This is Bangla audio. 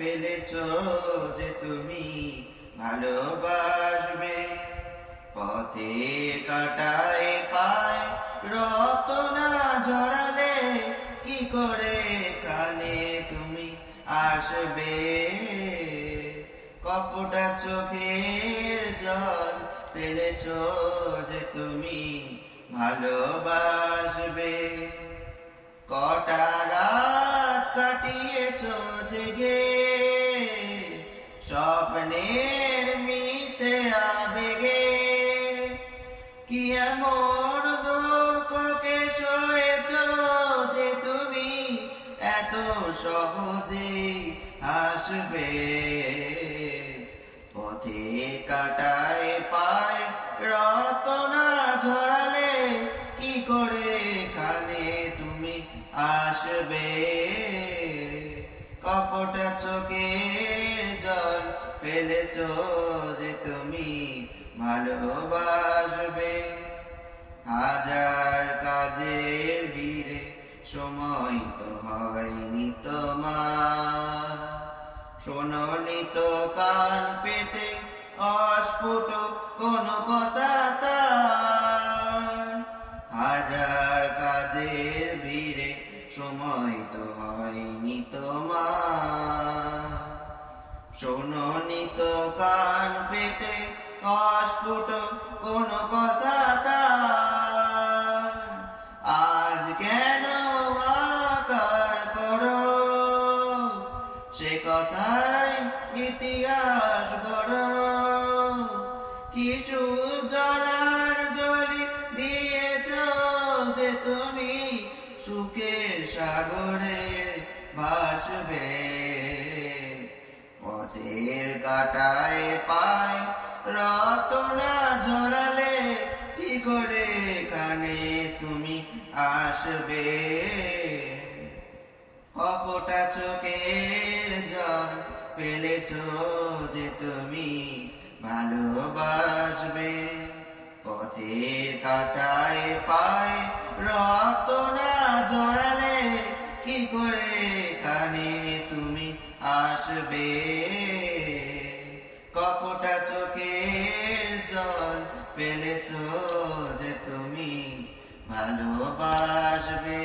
ফেলেছ যে তুমি ভালোবাসবে। পথে কাটায় পায় রক্ত না ঝরালে কি করে কানে তুমি আসবে। কপটা চোখের জল ফেলেছ যে তুমি ভালোবাসবে। কটা রাত কাটিয়েছ জেগে স্বপ্নের মিথ্যে আবেগে। কি এমন দুঃখকে সয়েছ যে তুমি এত সহজে হাসবে। পথে কাটায় পায় রক্ত না ঝরালে কি করে কানে তুমি আসবে। কপটা চোখের জল ফেলেছ যে তুমি ভালোবাসবে। হাজার কাজের ভিড়ে সময় তো হয়নি তোমার, শোনোনি তো কান পেতে অস্ফুট কোন কথা তার। হাজার কাজের ভিড়ে সময় তো হয়নি তোমার, শোনোনি তো কান পেতে অস্ফুট কোন কথা তার। আজ কেন আকার করো সে কথায় ইতিহাস গড়ো। কিছু জলার জলি দিয়েছ যে তুমি সুখের সাগরে ভাসবে। পথের কাটায় পায় রক্ত না ঝরালে কি করে কানে তুমি আসবে। কপটা চোখের জল ফেলেছ যে তুমি ভালোবাসবে। পথের কাটায় পায় রক্ত না ঝরালে কি করে কানে তুমি আসবে। কপটা চোখের জল ফেলেছ যে তুমি ভালোবাসবে।